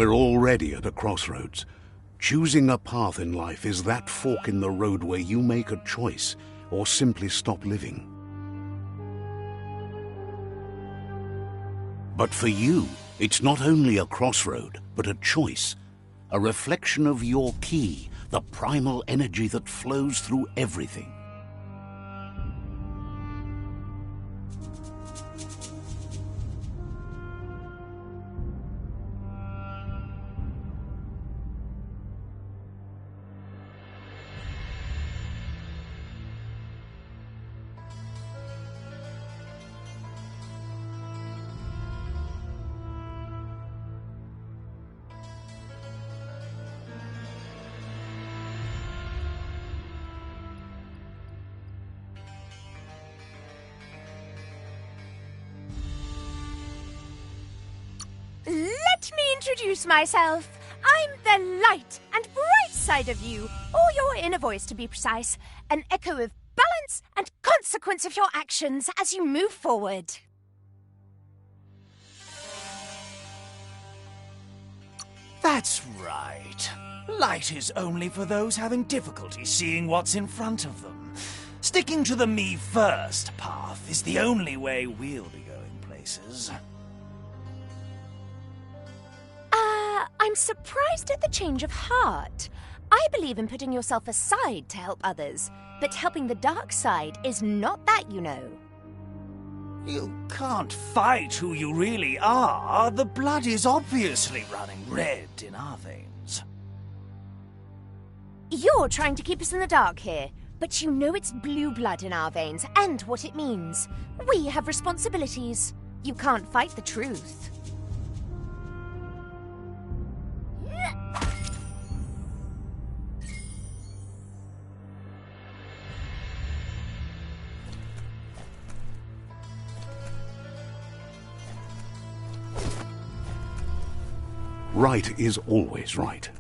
We're already at a crossroads. Choosing a path in life is that fork in the road where you make a choice or simply stop living. But for you, it's not only a crossroad, but a choice. A reflection of your ki, the primal energy that flows through everything. Let me introduce myself. I'm the light and bright side of you, or your inner voice to be precise, an echo of balance and consequence of your actions as you move forward. That's right. Light is only for those having difficulty seeing what's in front of them. Sticking to the me first path is the only way we'll be going places. I'm surprised at the change of heart. I believe in putting yourself aside to help others, but helping the dark side is not that, you know. You can't fight who you really are. The blood is obviously running red in our veins. You're trying to keep us in the dark here, but you know it's blue blood in our veins and what it means. We have responsibilities. You can't fight the truth. Right is always right.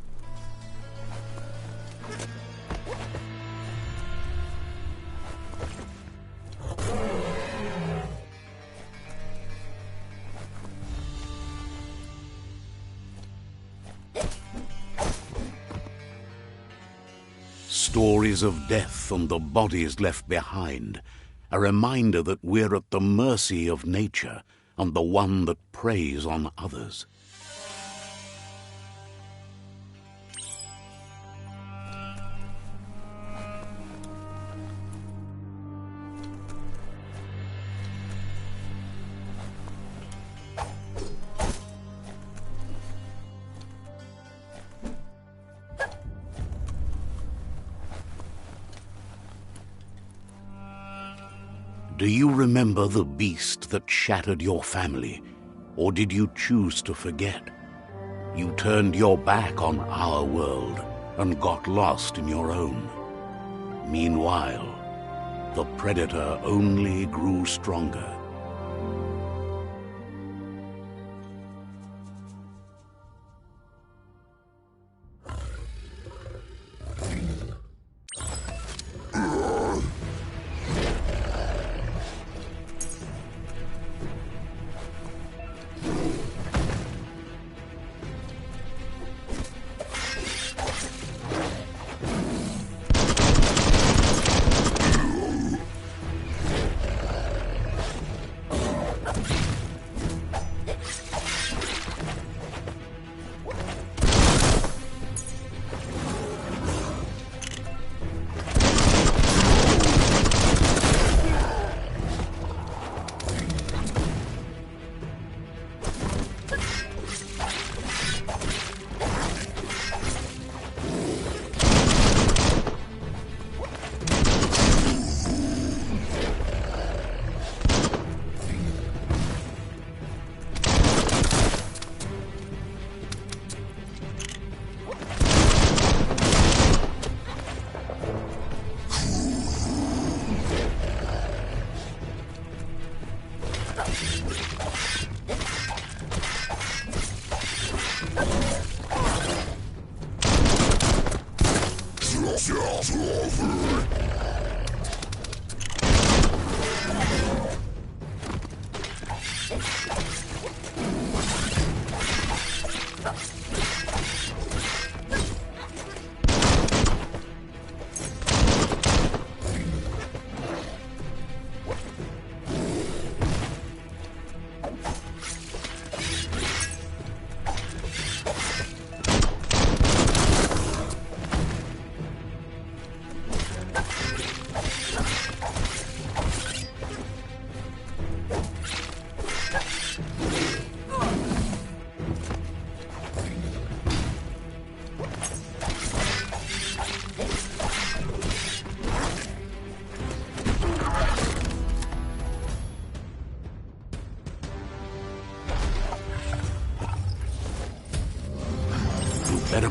Stories of death and the bodies left behind, a reminder that we're at the mercy of nature and the one that preys on others. Do you remember the beast that shattered your family, or did you choose to forget? You turned your back on our world and got lost in your own. Meanwhile, the predator only grew stronger.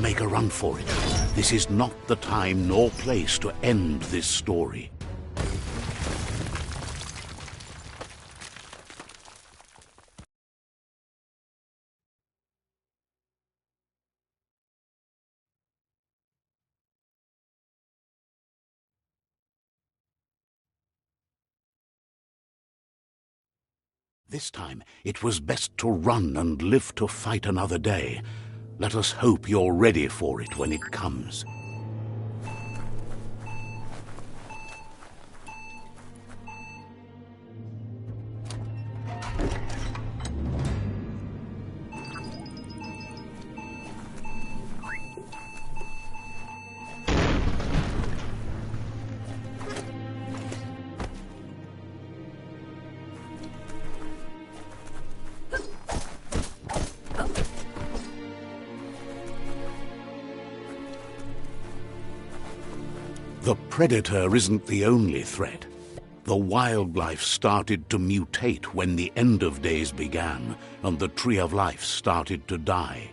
make a run for it. This is not the time nor place to end this story. This time, it was best to run and live to fight another day. Let us hope you're ready for it when it comes. The predator isn't the only threat. The wildlife started to mutate when the end of days began, and the tree of life started to die.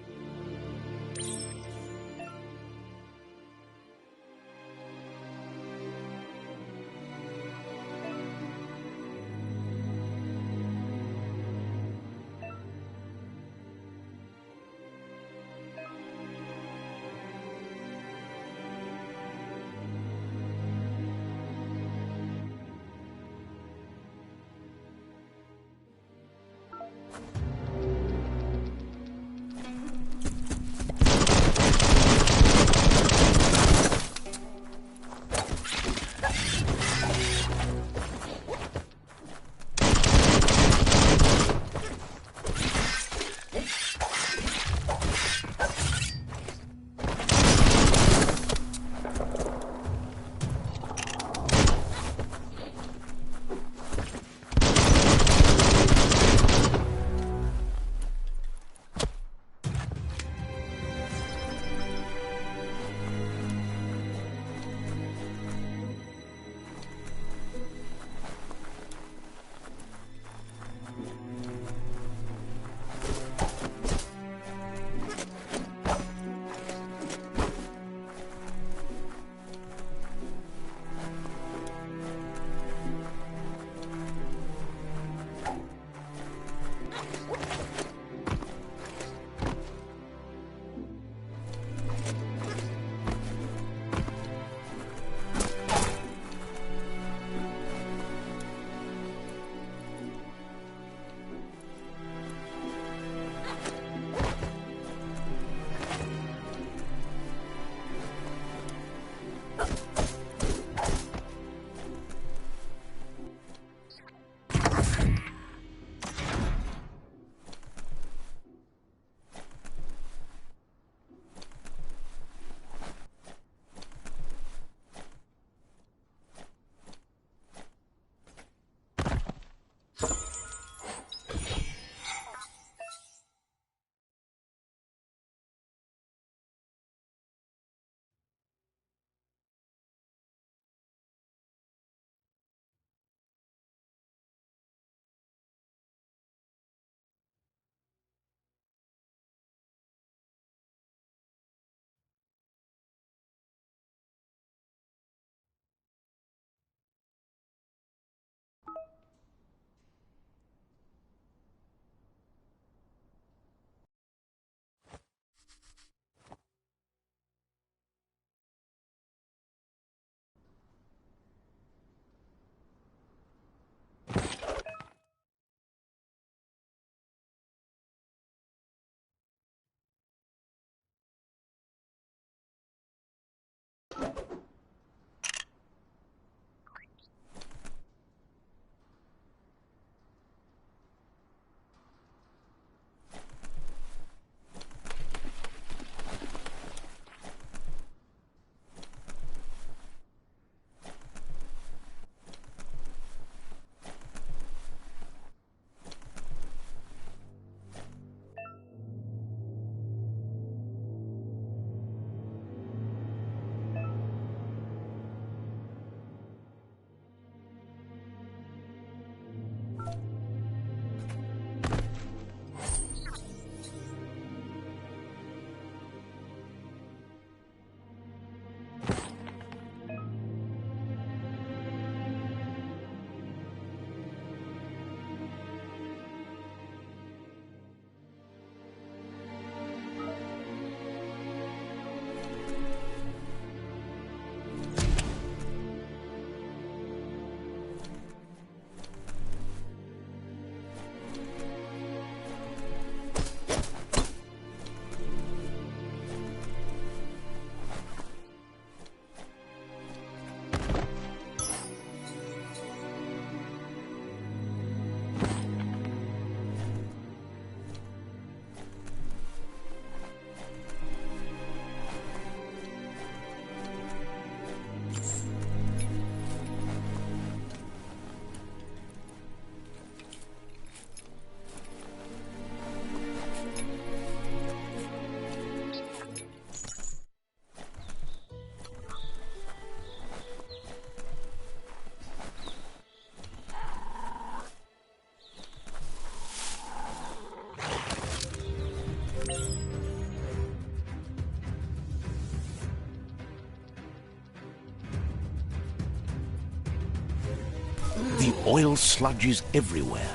Oil sludges everywhere.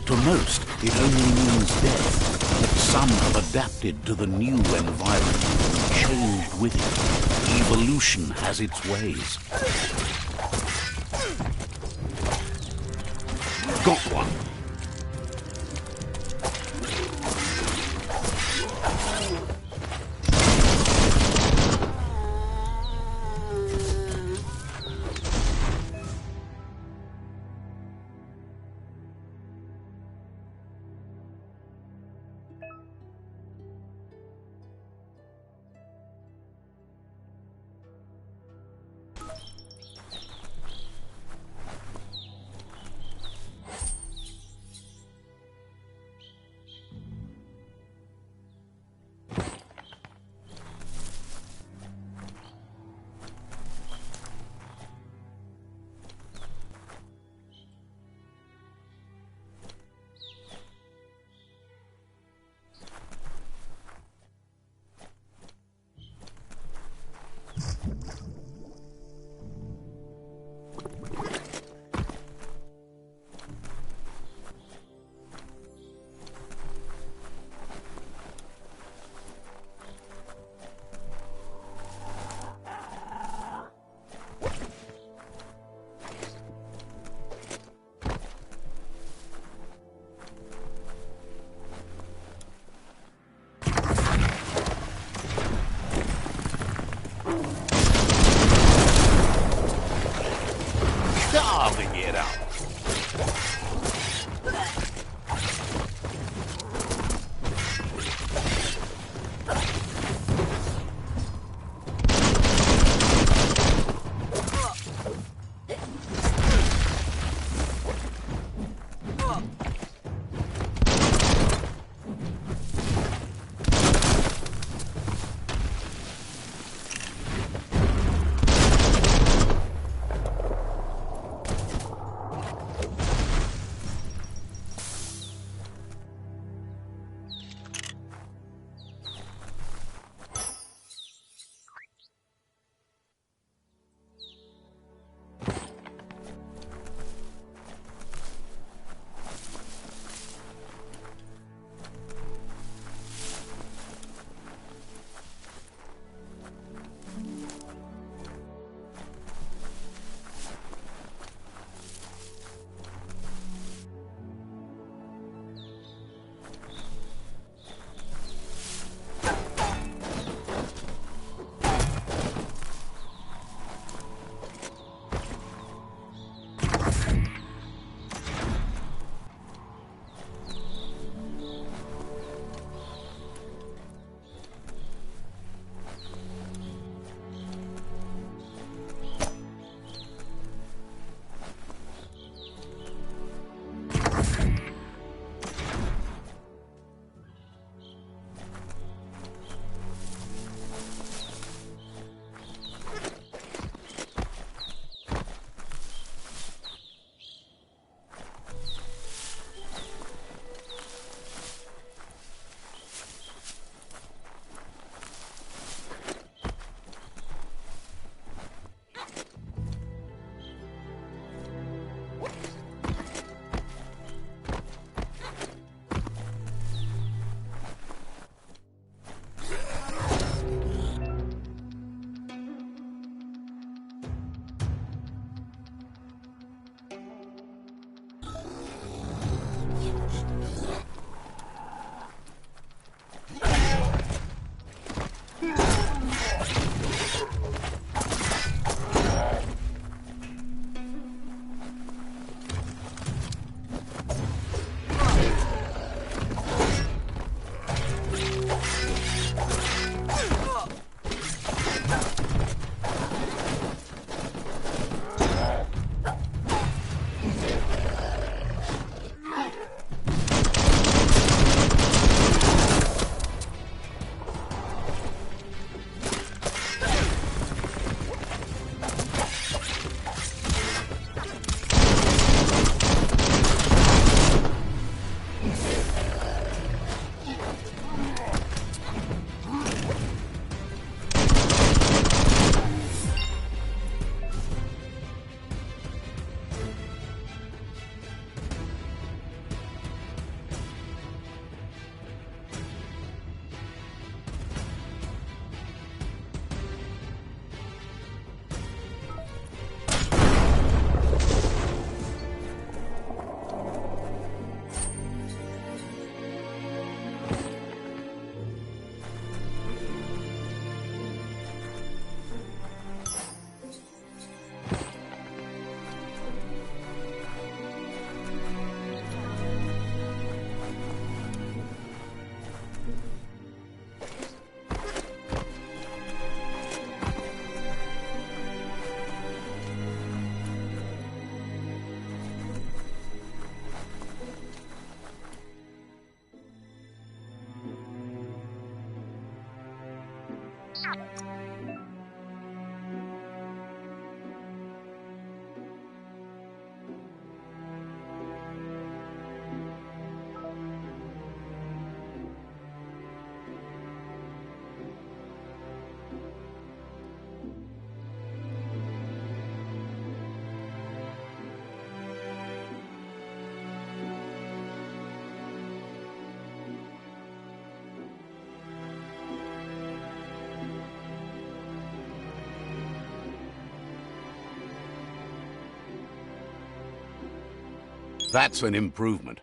To most, it only means death, but some have adapted to the new environment and changed with it. Evolution has its ways. Got one. Carving it up. That's an improvement.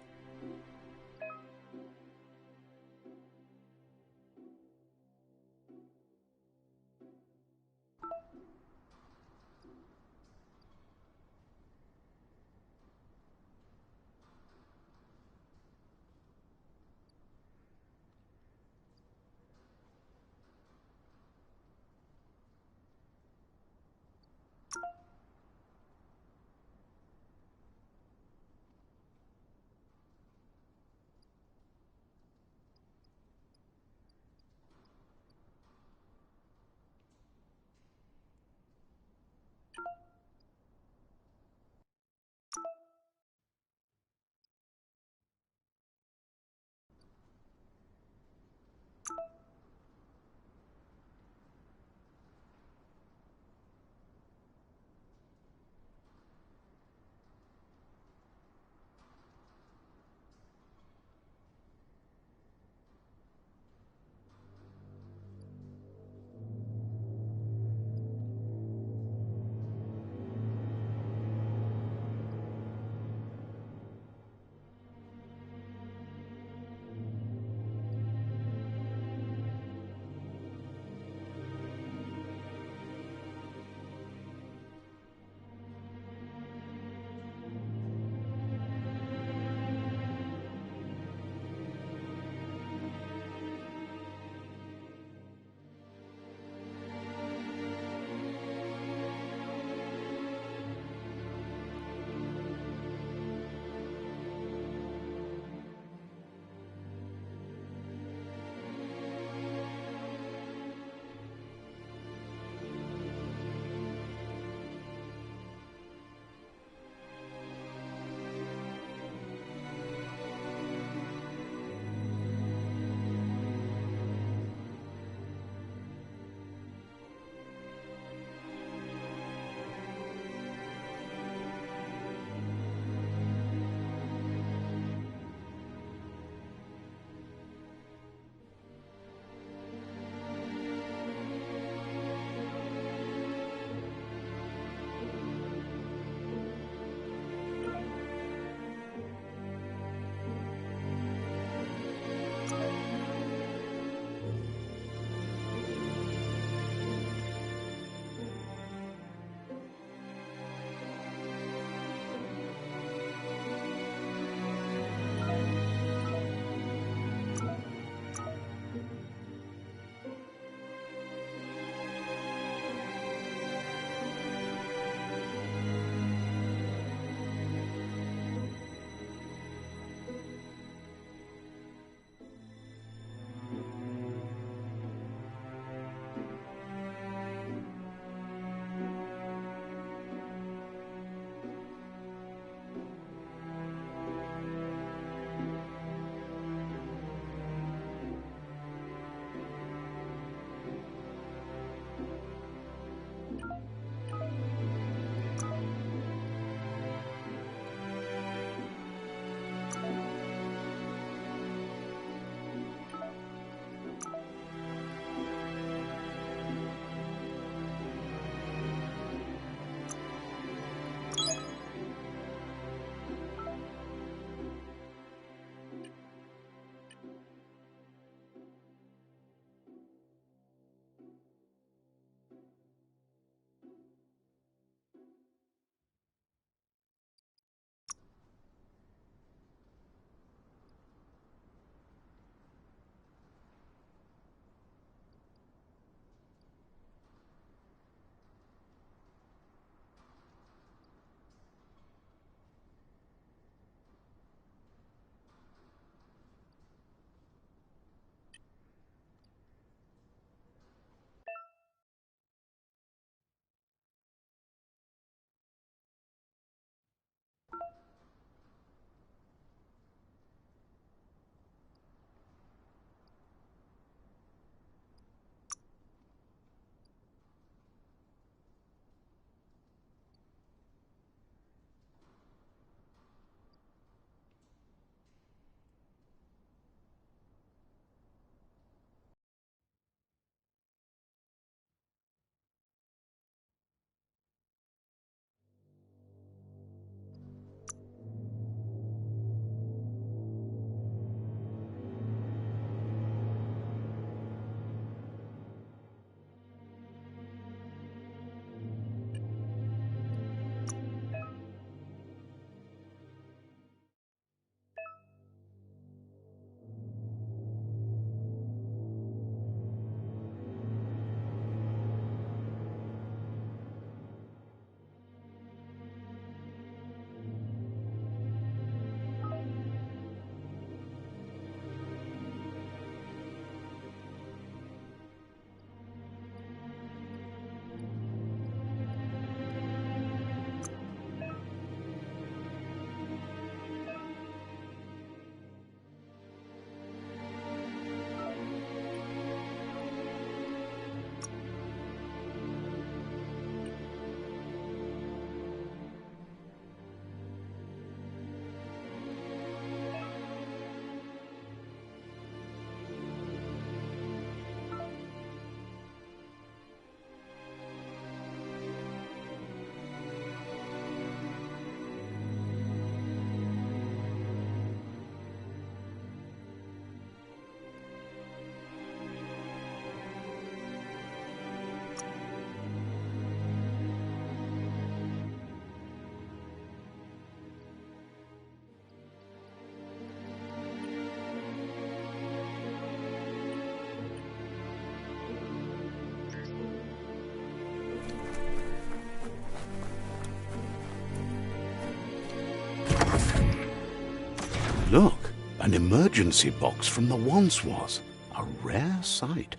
Look, an emergency box from the once was. A rare sight.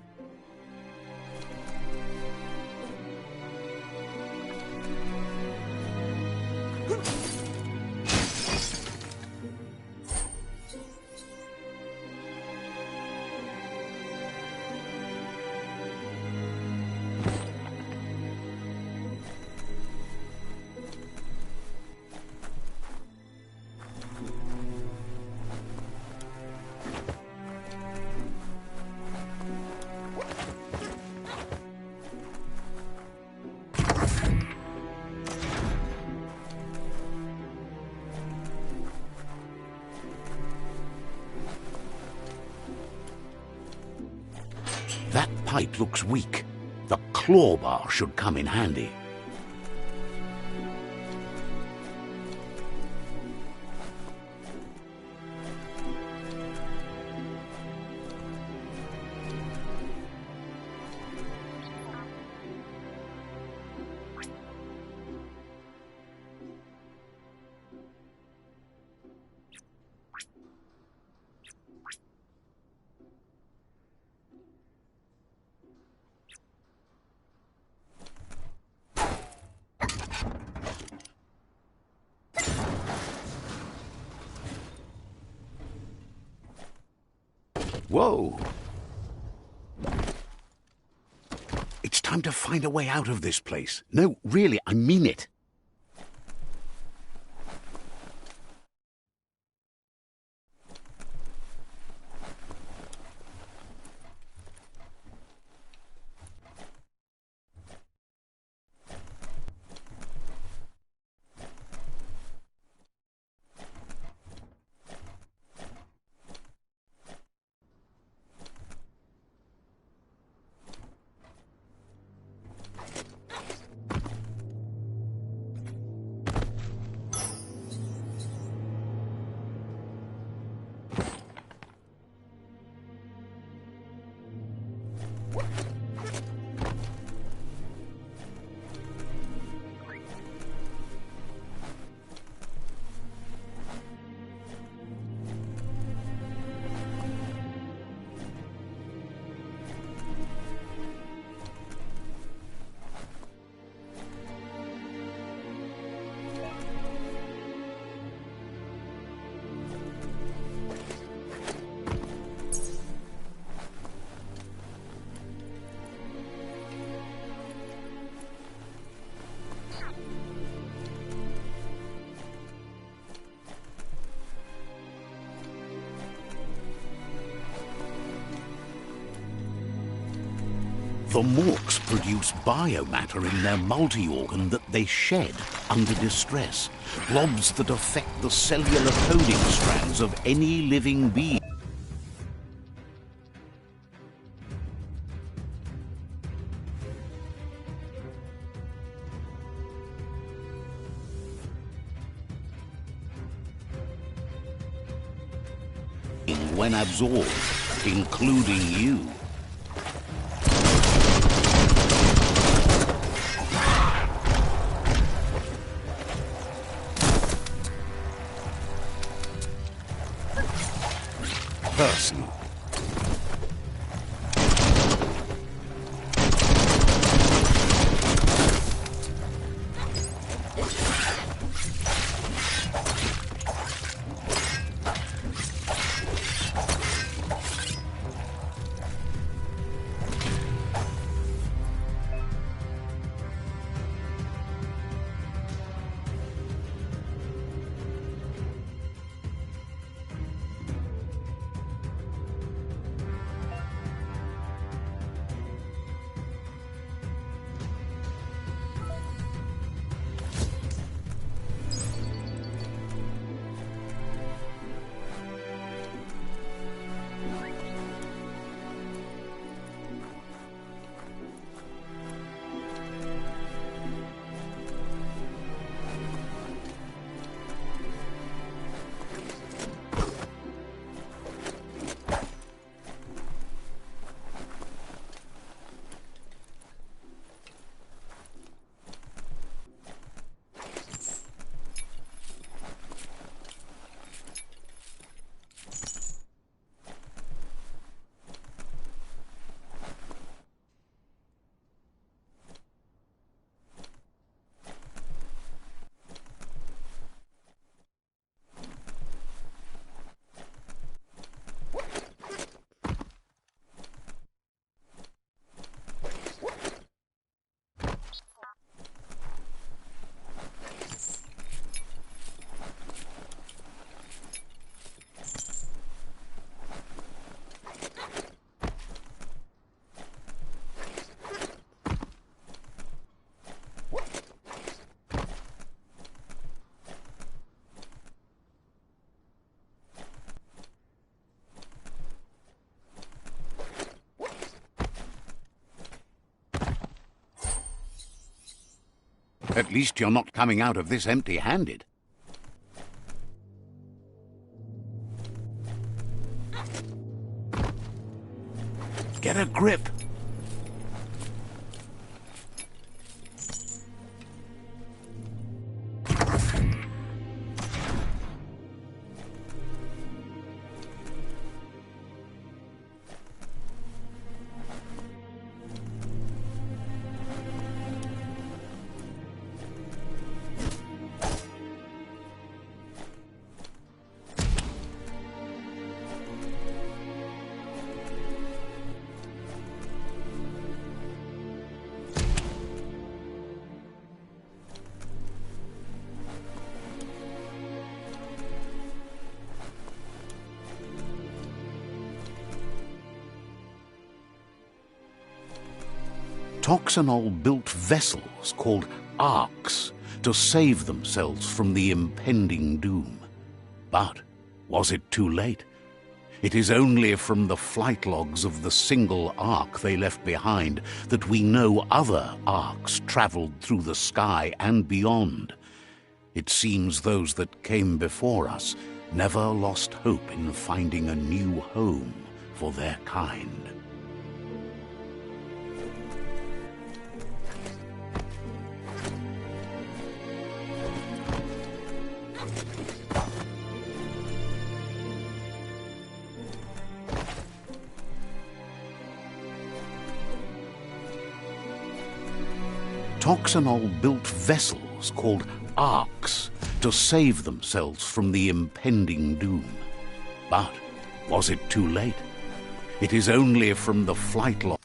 That pipe looks weak. The claw bar should come in handy. Whoa! It's time to find a way out of this place. No, really, I mean it. The Morks produce biomatter in their multi-organ that they shed under distress, blobs that affect the cellular coding strands of any living being. When absorbed, including you. Personal. At least you're not coming out of this empty-handed. Get a grip. Toxanol built vessels called arks to save themselves from the impending doom. But was it too late? It is only from the flight logs of the single ark they left behind that we know other arks traveled through the sky and beyond. It seems those that came before us never lost hope in finding a new home for their kind. Toxanol built vessels called arks to save themselves from the impending doom. But was it too late? It is only from the flight log.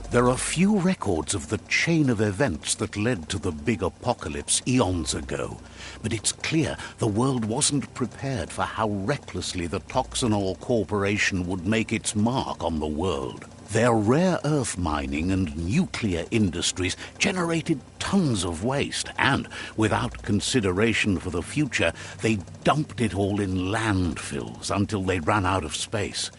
There are few records of the chain of events that led to the big apocalypse eons ago, but it's clear the world wasn't prepared for how recklessly the Toxanol Corporation would make its mark on the world. Their rare earth mining and nuclear industries generated tons of waste, and without consideration for the future, they dumped it all in landfills until they ran out of space.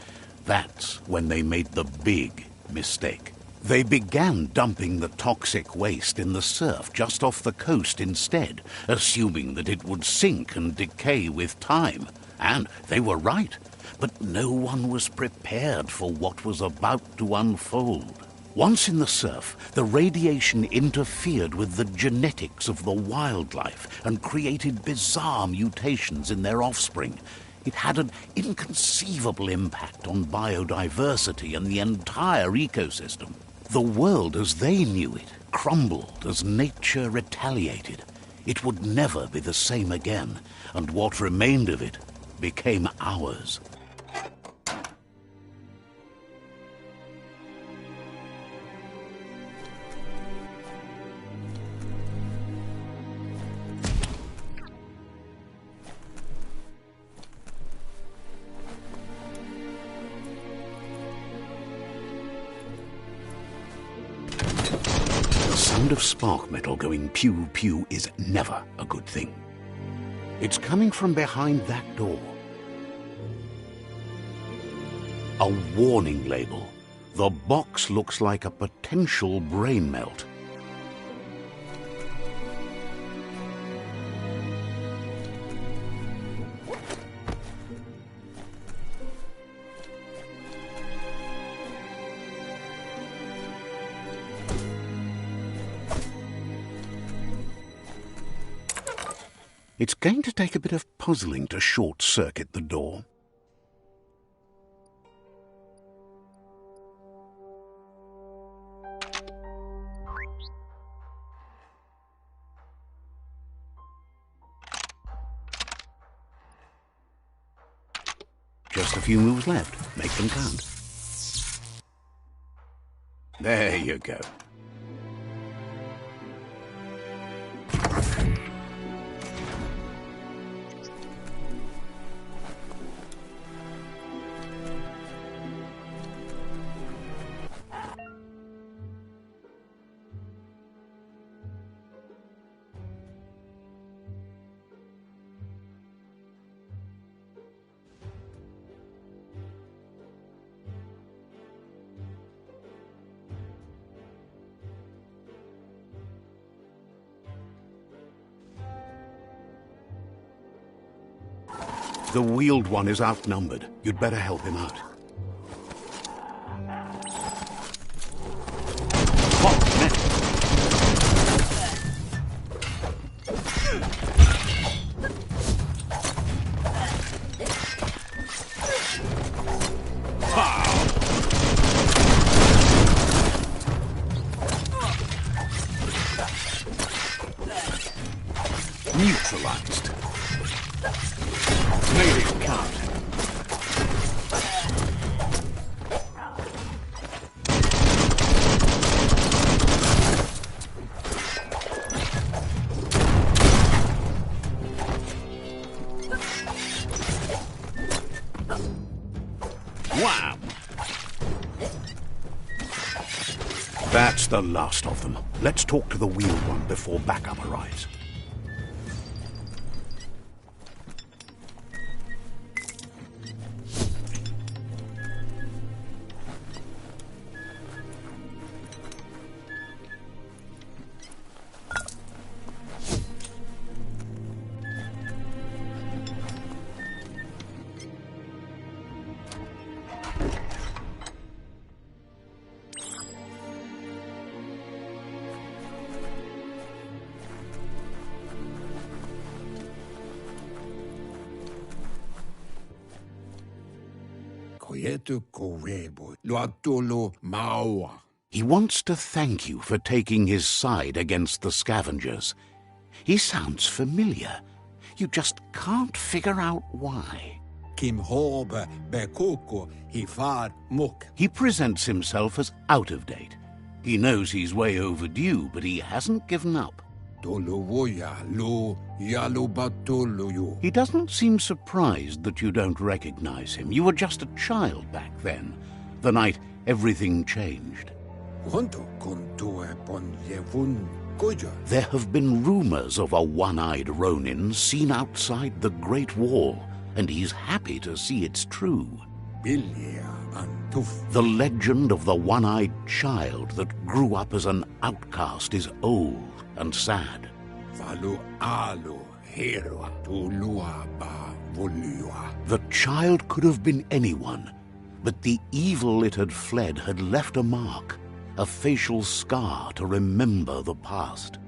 That's when they made the big mistake. They began dumping the toxic waste in the surf just off the coast instead, assuming that it would sink and decay with time. And they were right, but no one was prepared for what was about to unfold. Once in the surf, the radiation interfered with the genetics of the wildlife and created bizarre mutations in their offspring. It had an inconceivable impact on biodiversity and the entire ecosystem. The world as they knew it crumbled as nature retaliated. It would never be the same again, and what remained of it became ours. sound of spark metal going pew-pew is never a good thing. It's coming from behind that door. A warning label. The box looks like a potential brain melt. It's going to take a bit of puzzling to short-circuit the door. Just a few moves left. Make them count. There you go. The wheeled one is outnumbered. You'd better help him out. Neutralized. Made it count. Wham! That's the last of them. Let's talk to the wheeled one before backup arrives. He wants to thank you for taking his side against the scavengers. He sounds familiar. You just can't figure out why. He presents himself as out of date. He knows he's way overdue, but he hasn't given up. He doesn't seem surprised that you don't recognize him. You were just a child back then, the night everything changed. There have been rumors of a one-eyed Ronin seen outside the Great Wall, and he's happy to see it's true. The legend of the one-eyed child that grew up as an outcast is old and sad. The child could have been anyone, but the evil it had fled had left a mark, a facial scar to remember the past.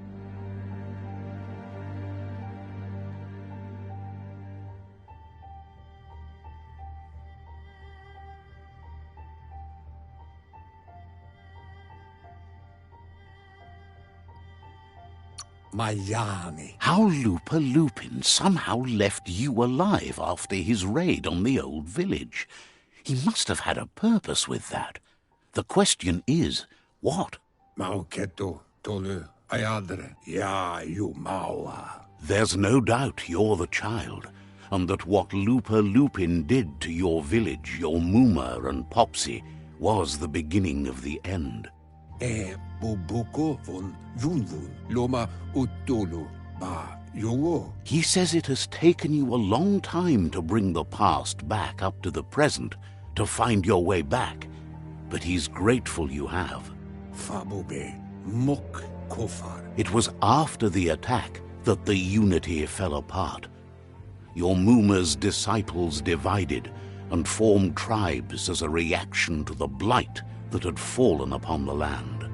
How Lupa Lupin somehow left you alive after his raid on the old village. He must have had a purpose with that. The question is, what? There's no doubt you're the child, and that what Lupa Lupin did to your village, your Muma and Popsy, was the beginning of the end. Bubuko von Vunvun, Loma Utulu, Ba Yogo. He says it has taken you a long time to bring the past back up to the present, to find your way back. But he's grateful you have. Fabobe, Mok Kofar. It was after the attack that the unity fell apart. Your Muma's disciples divided and formed tribes as a reaction to the blight that had fallen upon the land.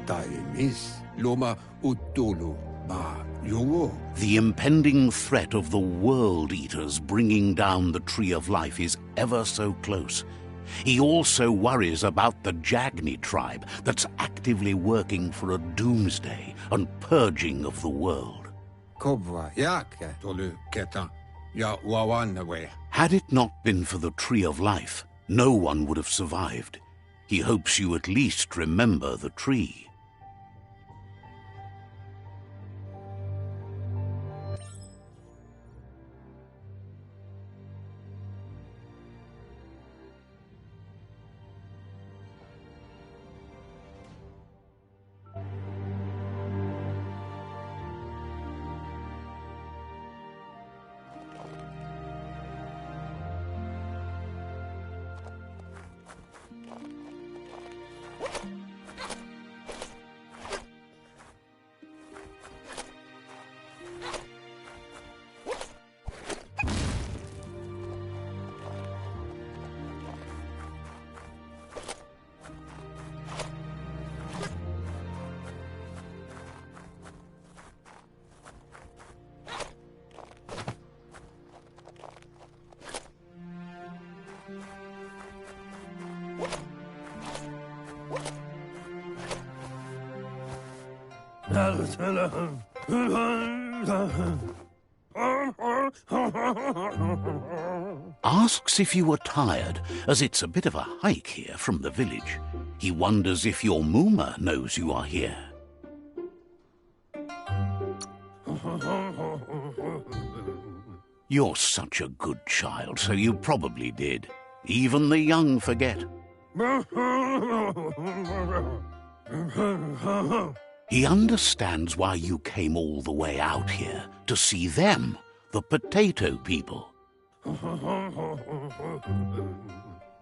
Taimis, Loma Utulu, Ba Yogo. The impending threat of the World Eaters bringing down the Tree of Life is ever so close. He also worries about the Jagni tribe that's actively working for a doomsday and purging of the world. Kobwa Yake Tolu Keta, Ya Wawanawe. Had it not been for the Tree of Life, no one would have survived. He hopes you at least remember the tree. Asks if you were tired, as it's a bit of a hike here from the village. He wonders if your Muma knows you are here. You're such a good child, so you probably did. Even the young forget. He understands why you came all the way out here, to see them, the potato people.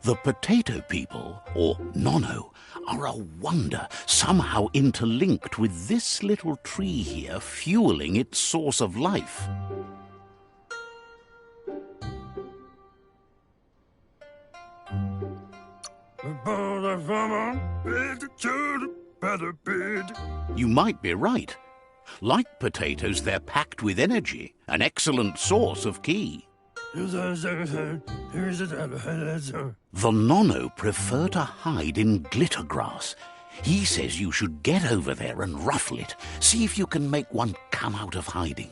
The potato people, or Nono, are a wonder, somehow interlinked with this little tree here, fueling its source of life. You might be right. Like potatoes, they're packed with energy, an excellent source of ki. The Nono prefer to hide in glitter grass. He says you should get over there and ruffle it. See if you can make one come out of hiding.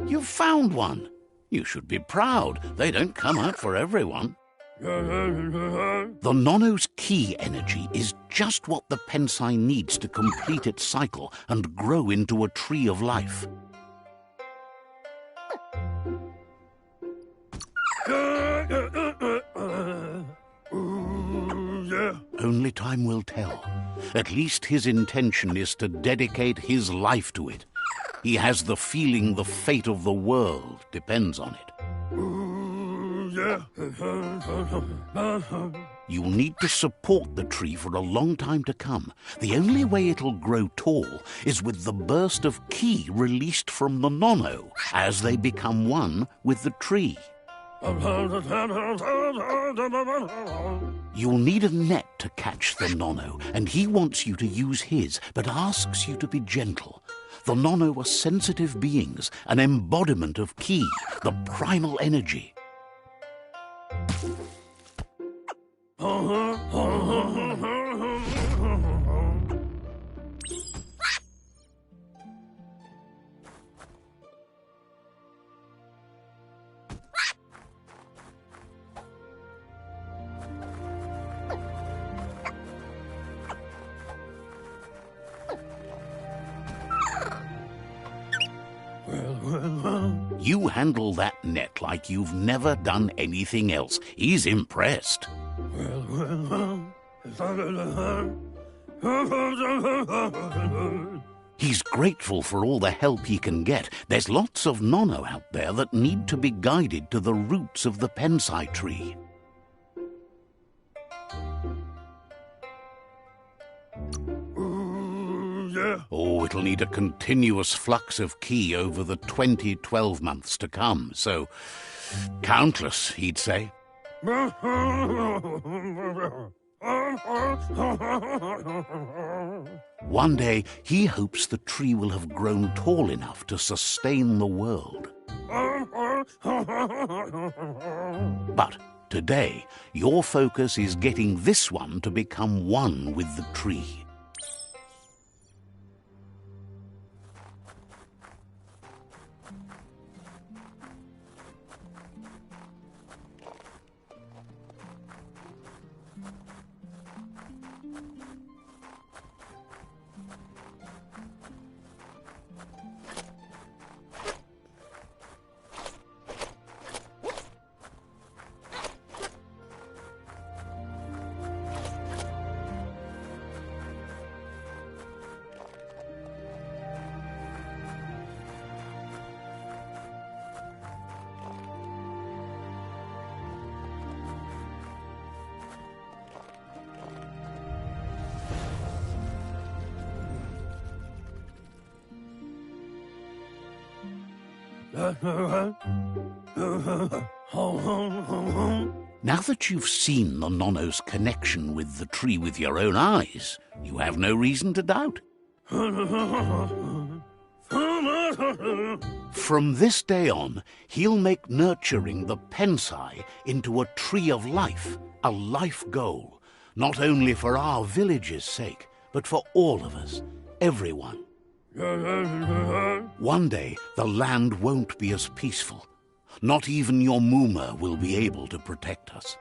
You've found one. You should be proud. They don't come out for everyone. The Nono's ki energy is just what the Ps5 needs to complete its cycle and grow into a tree of life. Only time will tell. At least his intention is to dedicate his life to it. He has the feeling the fate of the world depends on it. You'll need to support the tree for a long time to come. The only way it'll grow tall is with the burst of ki released from the nono as they become one with the tree. You'll need a net to catch the nono, and he wants you to use his, but asks you to be gentle. The nono are sensitive beings, an embodiment of ki, the primal energy. You handle that net like you've never done anything else. He's impressed. He's grateful for all the help he can get. There's lots of nono out there that need to be guided to the roots of the Ps5 tree. Oh, it'll need a continuous flux of ki over the 12 months to come, so countless, he'd say. One day, he hopes the tree will have grown tall enough to sustain the world. But today, your focus is getting this one to become one with the tree. Now that you've seen the nono's connection with the tree with your own eyes, you have no reason to doubt. From this day on, he'll make nurturing the Ps5 into a tree of life, a life goal, not only for our village's sake, but for all of us, everyone. One day, the land won't be as peaceful. Not even your Muma will be able to protect us.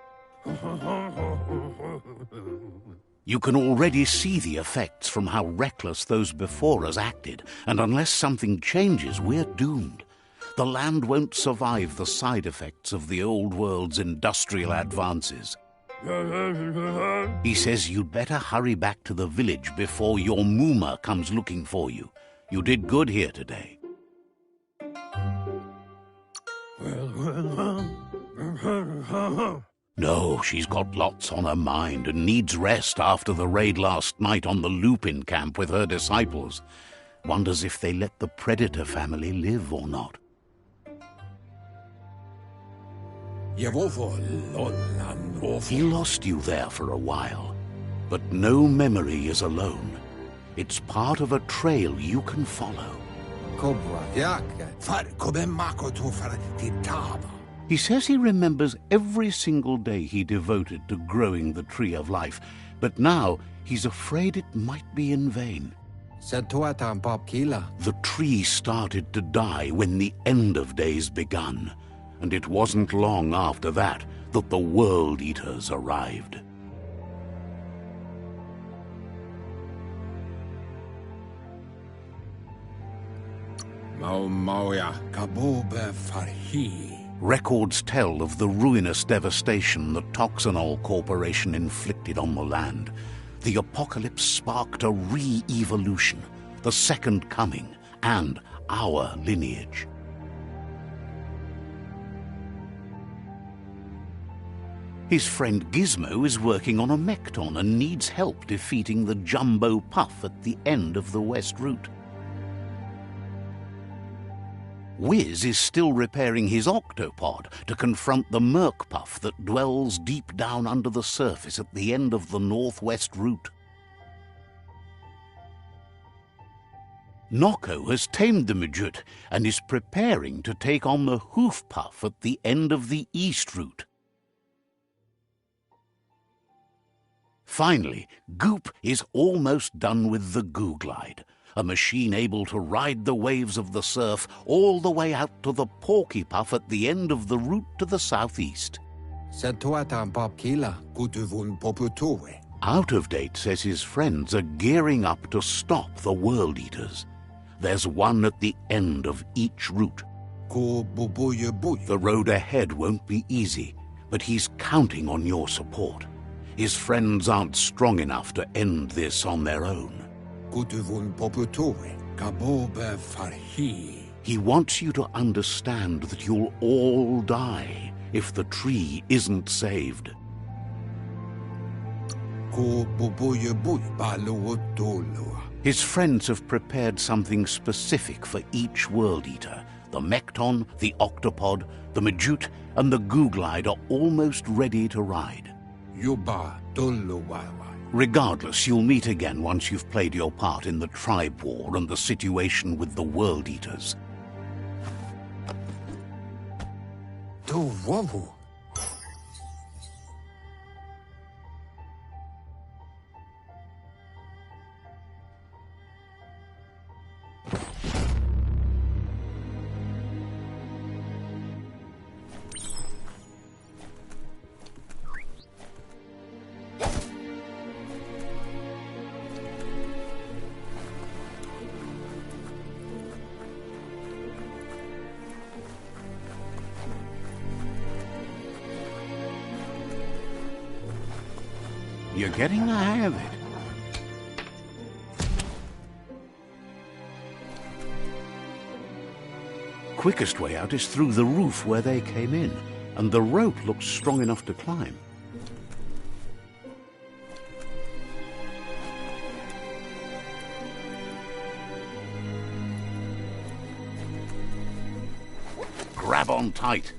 You can already see the effects from how reckless those before us acted, and unless something changes, we're doomed. The land won't survive the side effects of the old world's industrial advances. He says you'd better hurry back to the village before your Muma comes looking for you. You did good here today. No, she's got lots on her mind and needs rest after the raid last night on the Lupin camp with her disciples. Wonders if they let the Predator family live or not. He lost you there for a while, but no memory is alone. It's part of a trail you can follow. He says he remembers every single day he devoted to growing the Tree of Life, but now he's afraid it might be in vain. The tree started to die when the end of days begun, and it wasn't long after that that the World Eaters arrived. Records tell of the ruinous devastation the Toxanol Corporation inflicted on the land. The apocalypse sparked a re-evolution, the second coming, and our lineage. His friend Gizmo is working on a Mekton and needs help defeating the Jumbo Puff at the end of the West Route. Wiz is still repairing his octopod to confront the Merc Puff that dwells deep down under the surface at the end of the Northwest Route. Nocco has tamed the Midget and is preparing to take on the Hoof Puff at the end of the East Route. Finally, Goop is almost done with the Goo Glide, a machine able to ride the waves of the surf all the way out to the Porky Puff at the end of the route to the southeast. Out of Date says his friends are gearing up to stop the World Eaters. There's one at the end of each route. The road ahead won't be easy, but he's counting on your support. His friends aren't strong enough to end this on their own. He wants you to understand that you'll all die if the tree isn't saved. His friends have prepared something specific for each World Eater. The Mekton, the Octopod, the Majute, and the Goo Glide are almost ready to ride. Regardless, you'll meet again once you've played your part in the tribe war and the situation with the World Eaters. You're getting the hang of it. Quickest way out is through the roof where they came in, and the rope looks strong enough to climb. Grab on tight.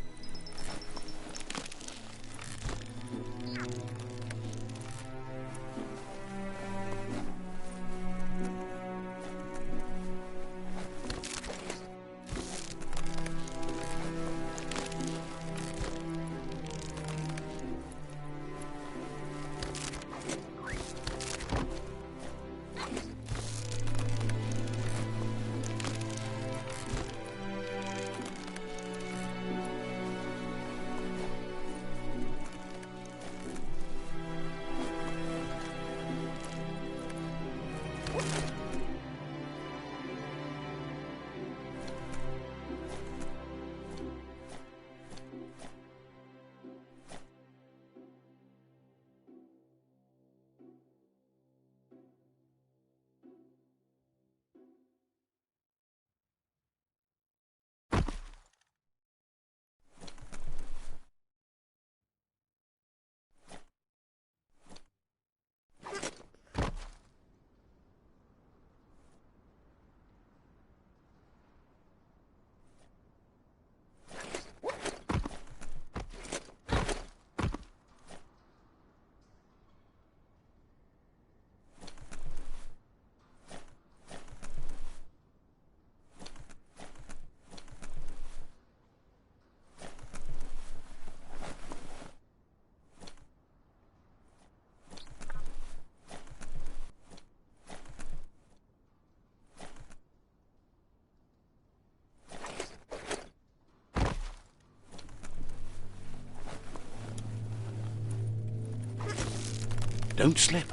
Don't slip.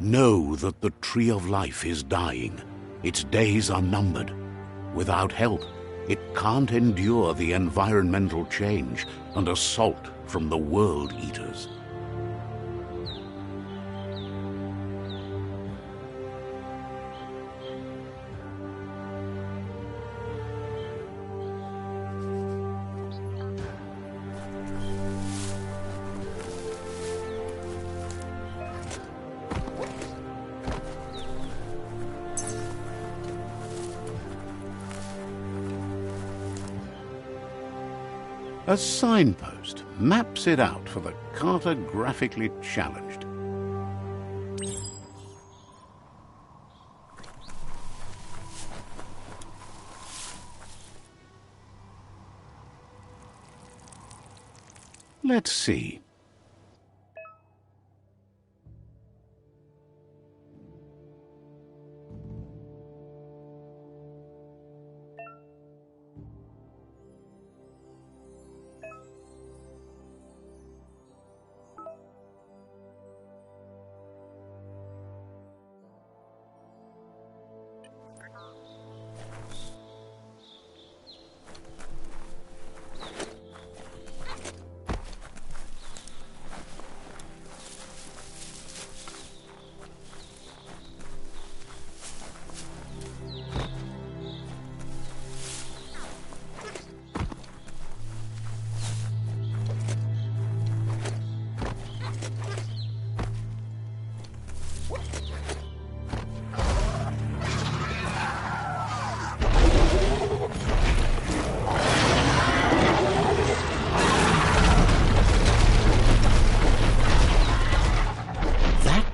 Know that the Tree of Life is dying. Its days are numbered. Without help, it can't endure the environmental change and assault from the World Eaters. A signpost maps it out for the cartographically challenged. Let's see.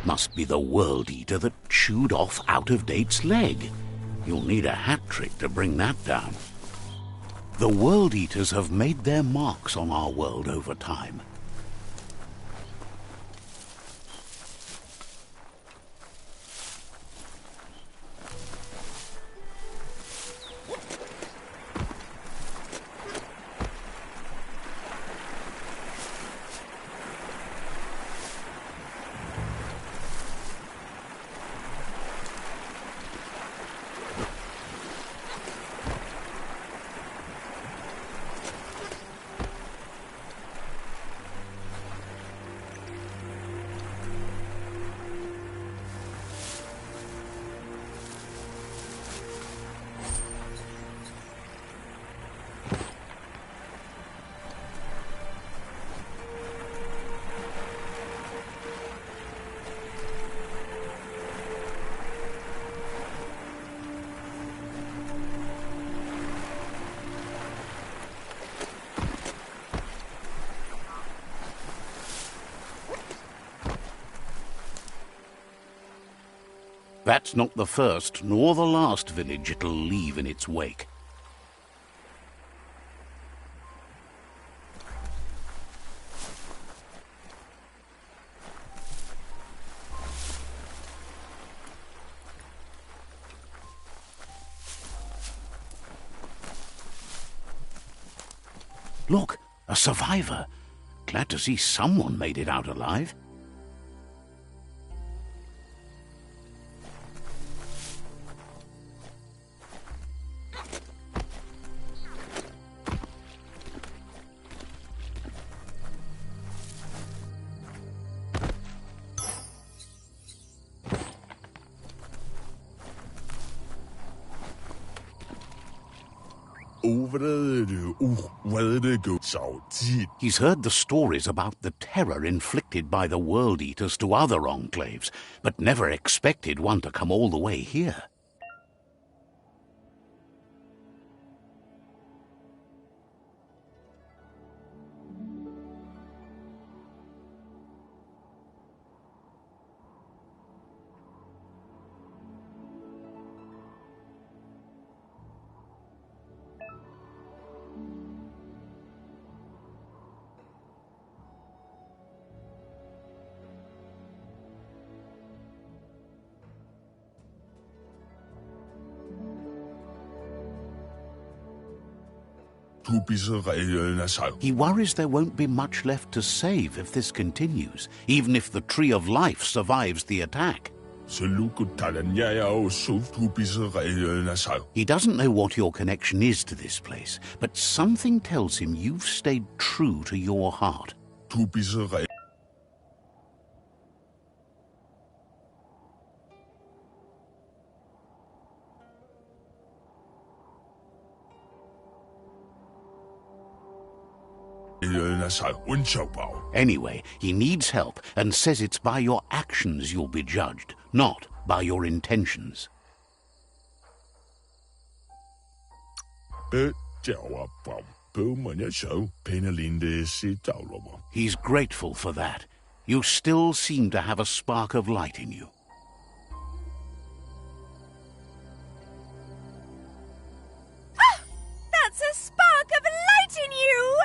Must be the World Eater that chewed off Out-of-Date's leg. You'll need a hat trick to bring that down. The World Eaters have made their marks on our world over time. That's not the first nor the last village it'll leave in its wake. Look, a survivor. Glad to see someone made it out alive. He's heard the stories about the terror inflicted by the World Eaters to other enclaves, but never expected one to come all the way here. He worries there won't be much left to save if this continues, even if the Tree of Life survives the attack. He doesn't know what your connection is to this place, but something tells him you've stayed true to your heart. Anyway, he needs help and says it's by your actions you'll be judged, not by your intentions. He's grateful for that. You still seem to have a spark of light in you. Ah! That's a spark of light in you!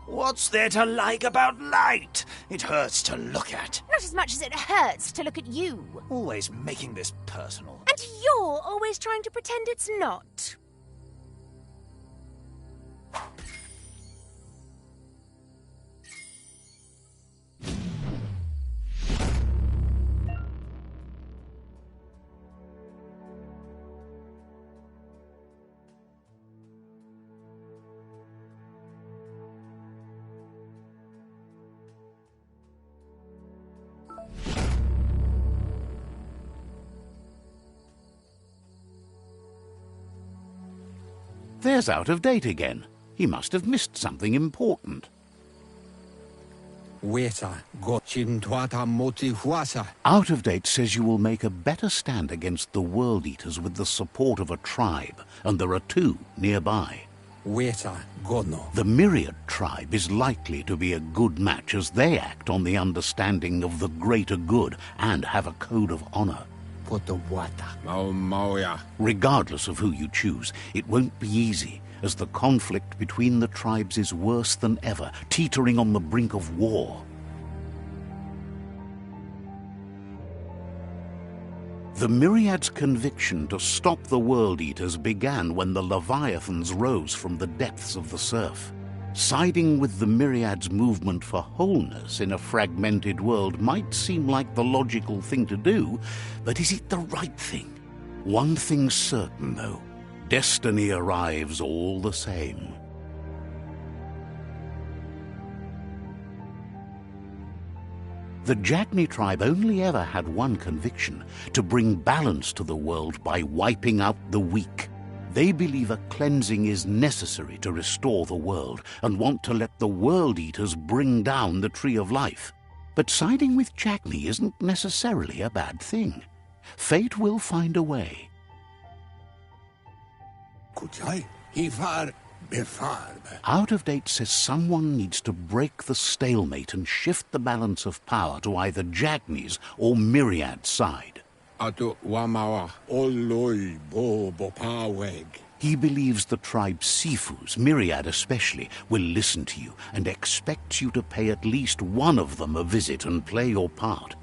What's there to like about light? It hurts to look at. Not as much as it hurts to look at you. Always making this personal. And you're always trying to pretend it's not. There's Out of Date again. He must have missed something important. Out of Date says you will make a better stand against the World Eaters with the support of a tribe, and there are two nearby. The Myriad tribe is likely to be a good match as they act on the understanding of the greater good and have a code of honor. Regardless of who you choose, it won't be easy, as the conflict between the tribes is worse than ever, teetering on the brink of war. The Myriad's conviction to stop the World Eaters began when the Leviathans rose from the depths of the surf. Siding with the Myriad's movement for wholeness in a fragmented world might seem like the logical thing to do, but is it the right thing? One thing's certain, though. Destiny arrives all the same. The Jagni tribe only ever had one conviction: to bring balance to the world by wiping out the weak. They believe a cleansing is necessary to restore the world and want to let the World Eaters bring down the Tree of Life. But siding with Jagni isn't necessarily a bad thing. Fate will find a way. Out of Date says someone needs to break the stalemate and shift the balance of power to either Jagni's or Myriad's side. He believes the tribe's Sifus, Myriad especially, will listen to you and expects you to pay at least one of them a visit and play your part.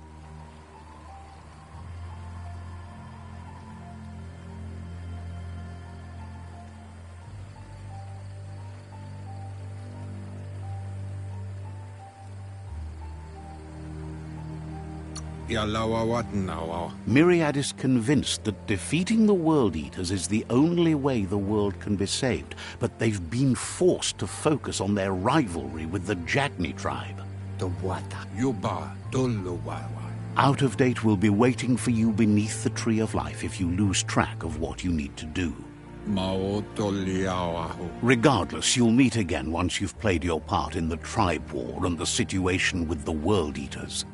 Myriad is convinced that defeating the World Eaters is the only way the world can be saved, but they've been forced to focus on their rivalry with the Jagni tribe. Out of Date will be waiting for you beneath the Tree of Life if you lose track of what you need to do. Regardless, you'll meet again once you've played your part in the tribe war and the situation with the World Eaters.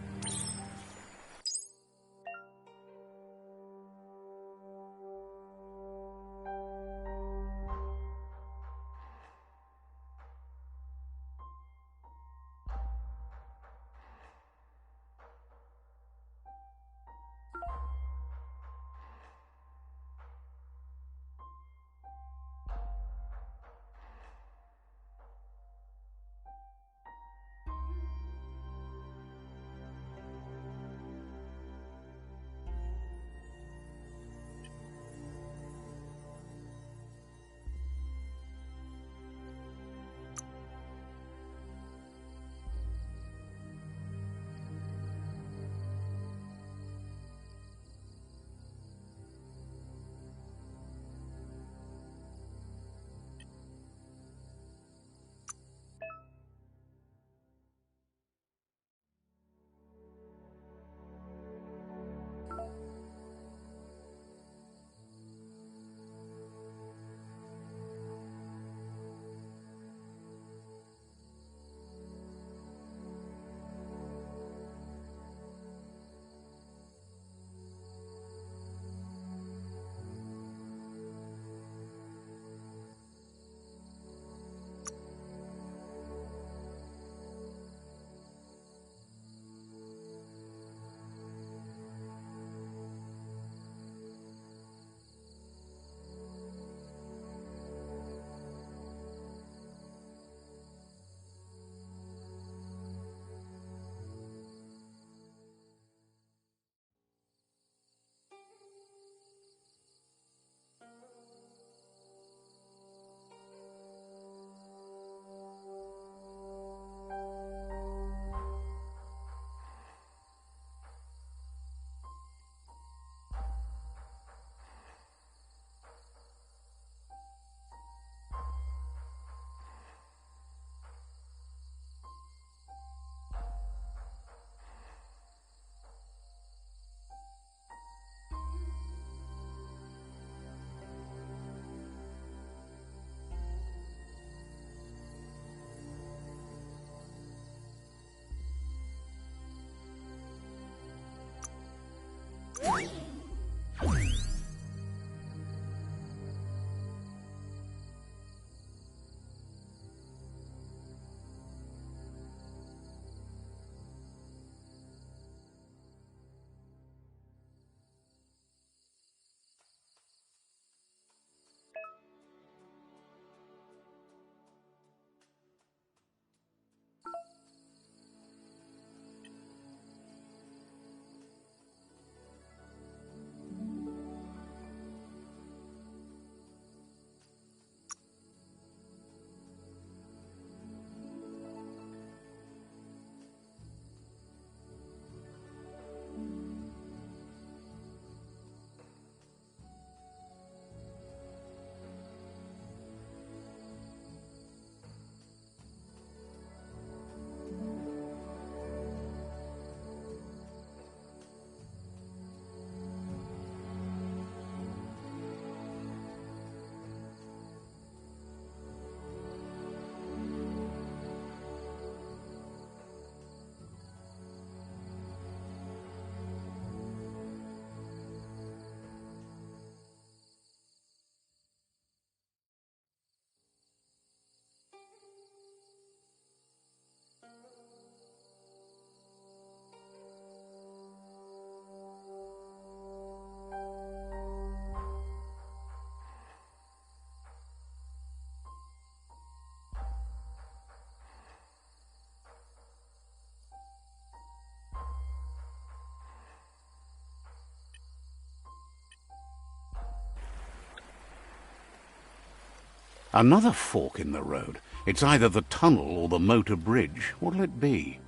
Another fork in the road. It's either the tunnel or the motor bridge. What'll it be?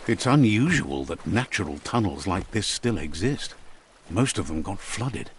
It's unusual that natural tunnels like this still exist. Most of them got flooded.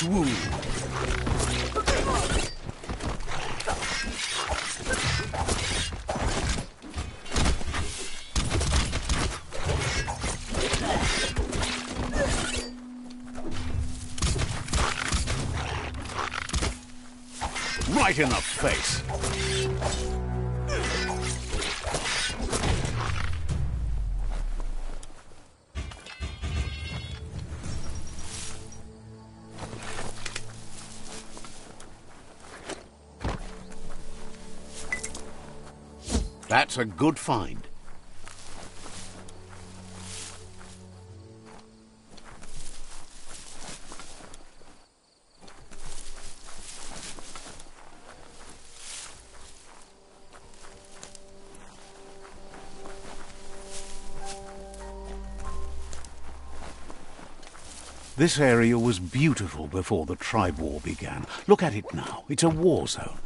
Swoon. Right in the face. That's a good find. This area was beautiful before the tribe war began. Look at it now. It's a war zone.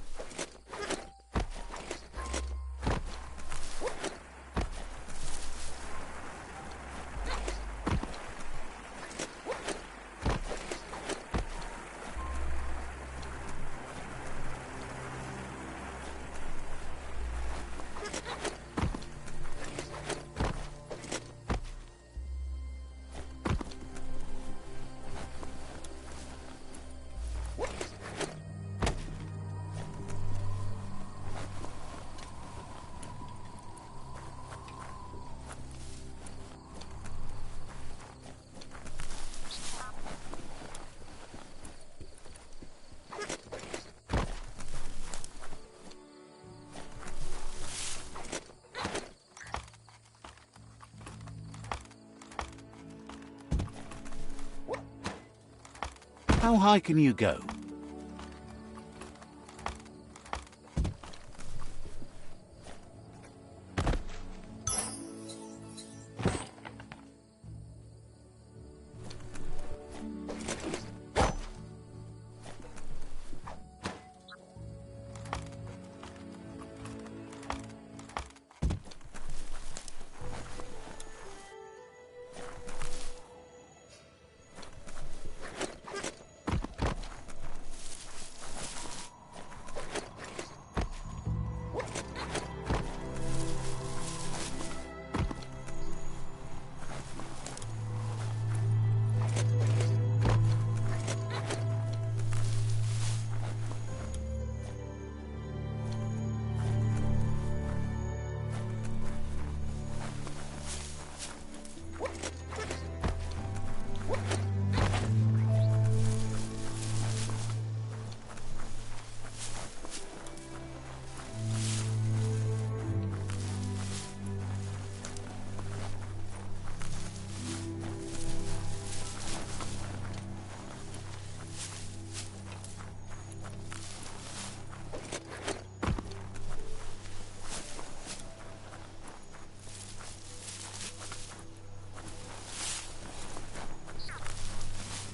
How high can you go?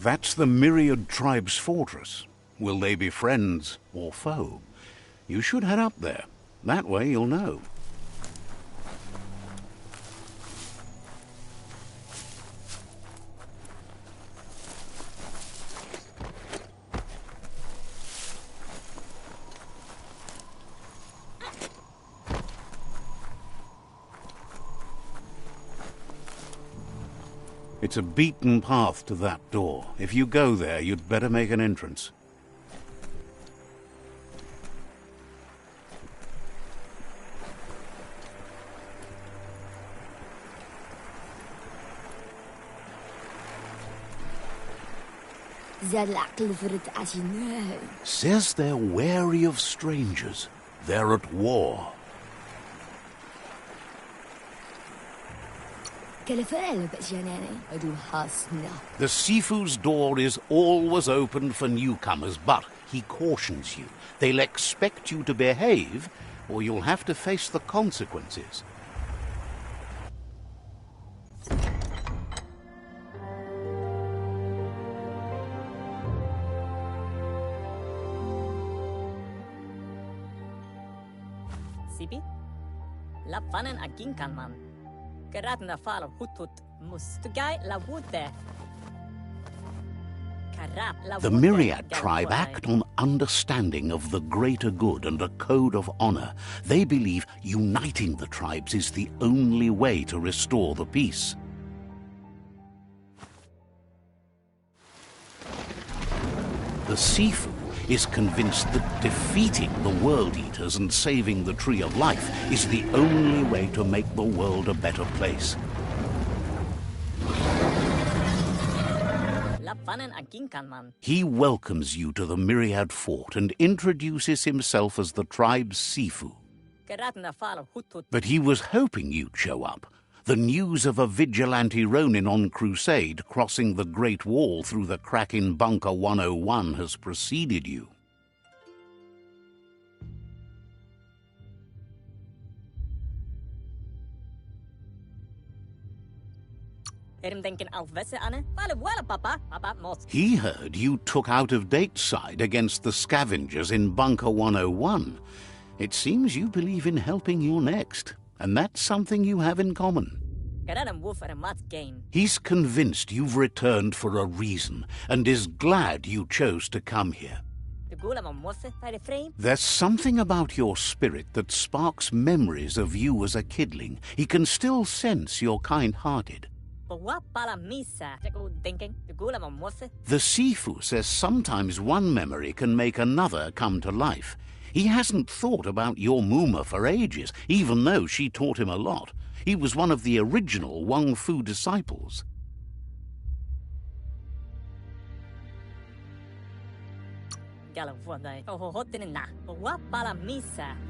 That's the Myriad Tribe's fortress. Will they be friends or foe? You should head up there. That way you'll know. It's a beaten path to that door. If you go there, you'd better make an entrance. Says they're wary of strangers. They're at war. The Sifu's door is always open for newcomers, but he cautions you. They'll expect you to behave, or you'll have to face the consequences. Sipi? Lapvanen aginkanman. Geradna fal hutut mustugai la wute. The Myriad tribe act on understanding of the greater good and a code of honor. They believe uniting the tribes is the only way to restore the peace. The Sifu is convinced that defeating the World Eaters and saving the Tree of Life is the only way to make the world a better place. He welcomes you to the Myriad Fort and introduces himself as the tribe's Sifu. Geratna fala hutut. But he was hoping you'd show up. The news of a vigilante Ronin on crusade crossing the Great Wall through the crack in Bunker 101 has preceded you. He heard you took out-of-date side against the scavengers in Bunker 101. It seems you believe in helping your next, and that's something you have in common. He's convinced you've returned for a reason, and is glad you chose to come here. There's something about your spirit that sparks memories of you as a kidling. He can still sense you're kind-hearted. The Sifu says sometimes one memory can make another come to life. He hasn't thought about your Muma for ages, even though she taught him a lot. He was one of the original Wang Fu disciples.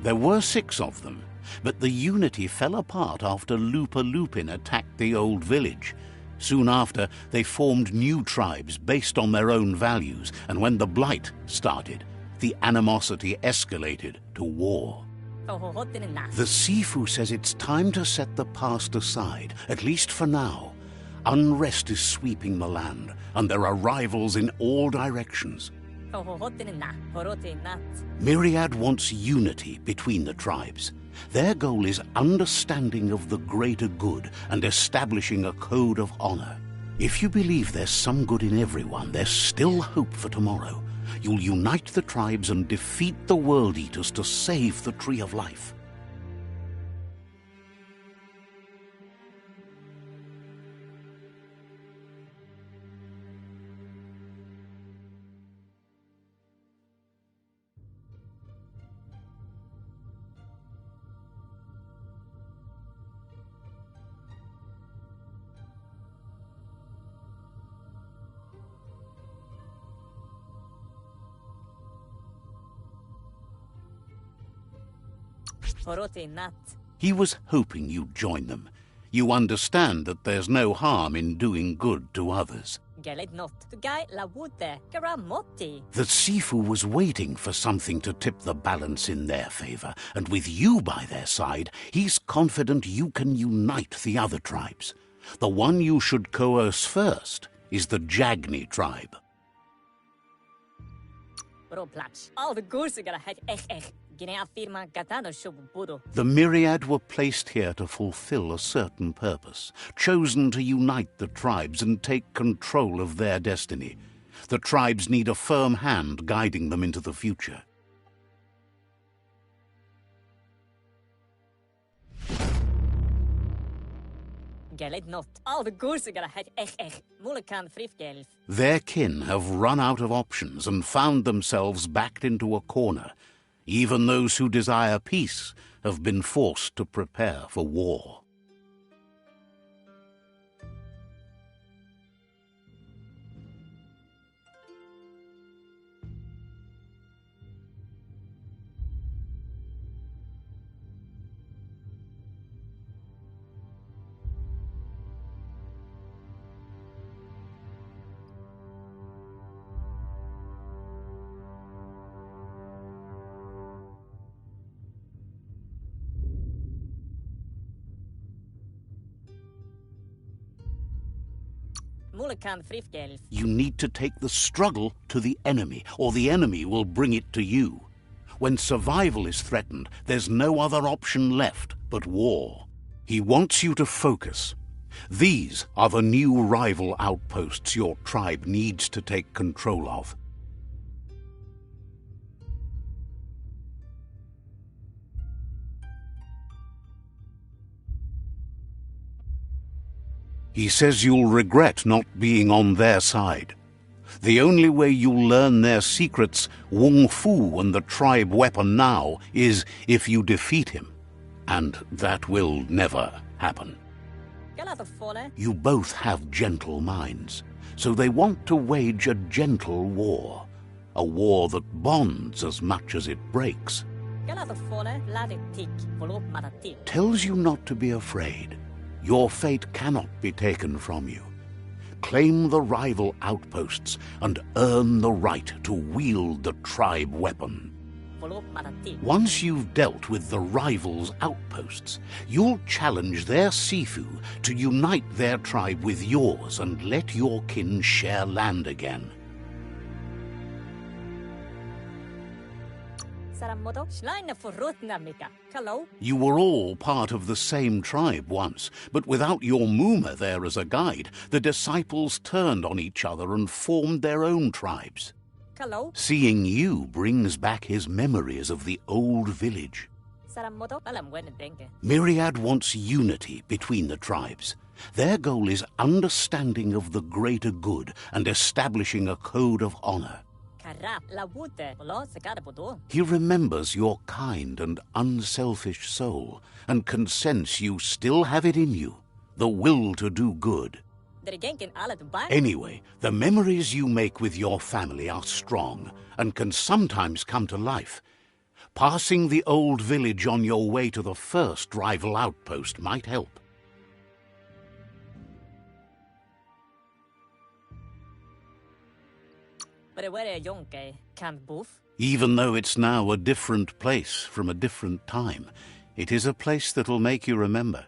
There were 6 of them, but the unity fell apart after Lupa Lupin attacked the old village. Soon after, they formed new tribes based on their own values, and when the Blight started, the animosity escalated to war. The Sifu says it's time to set the past aside, at least for now. Unrest is sweeping the land, and there are rivals in all directions. Myriad wants unity between the tribes. Their goal is understanding of the greater good and establishing a code of honor. If you believe there's some good in everyone, there's still hope for tomorrow. You'll unite the tribes and defeat the World Eaters to save the Tree of Life. He was hoping you'd join them. You understand that there's no harm in doing good to others. The Sifu was waiting for something to tip the balance in their favor, and with you by their side, he's confident you can unite the other tribes. The one you should coerce first is the Jagni tribe. The Myriad were placed here to fulfill a certain purpose, chosen to unite the tribes and take control of their destiny. The tribes need a firm hand guiding them into the future. Their kin have run out of options and found themselves backed into a corner. Even those who desire peace have been forced to prepare for war. You need to take the struggle to the enemy, or the enemy will bring it to you. When survival is threatened, there's no other option left but war. He wants you to focus. These are the new rival outposts your tribe needs to take control of. He says you'll regret not being on their side. The only way you'll learn their secrets, Wung Fu and the tribe weapon now, is if you defeat him. And that will never happen. You both have gentle minds, so they want to wage a gentle war. A war that bonds as much as it breaks. Galatofone laditik volop matatik. Tells you not to be afraid. Your fate cannot be taken from you. Claim the rival outposts and earn the right to wield the tribe weapon. Volop matatik. Once you've dealt with the rivals' outposts, you'll challenge their Sifu to unite their tribe with yours and let your kin share land again. Saramoto Schleine Furutna Mika. Hello? You were all part of the same tribe once, but without your Muma there as a guide, the disciples turned on each other and formed their own tribes. Hello? Seeing you brings back his memories of the old village. Saramoto alam wen denke. Myriad wants unity between the tribes. Their goal is understanding of the greater good and establishing a code of honor. Karap la wute lo sakarapodo. He remembers your kind and unselfish soul and can sense you still have it in you, the will to do good. Dergenkin ala to buy. Anyway, the memories you make with your family are strong and can sometimes come to life. Passing the old village on your way to the first rival outpost might help. But where yonke can't boof. Even though it's now a different place from a different time, it is a place that'll make you remember.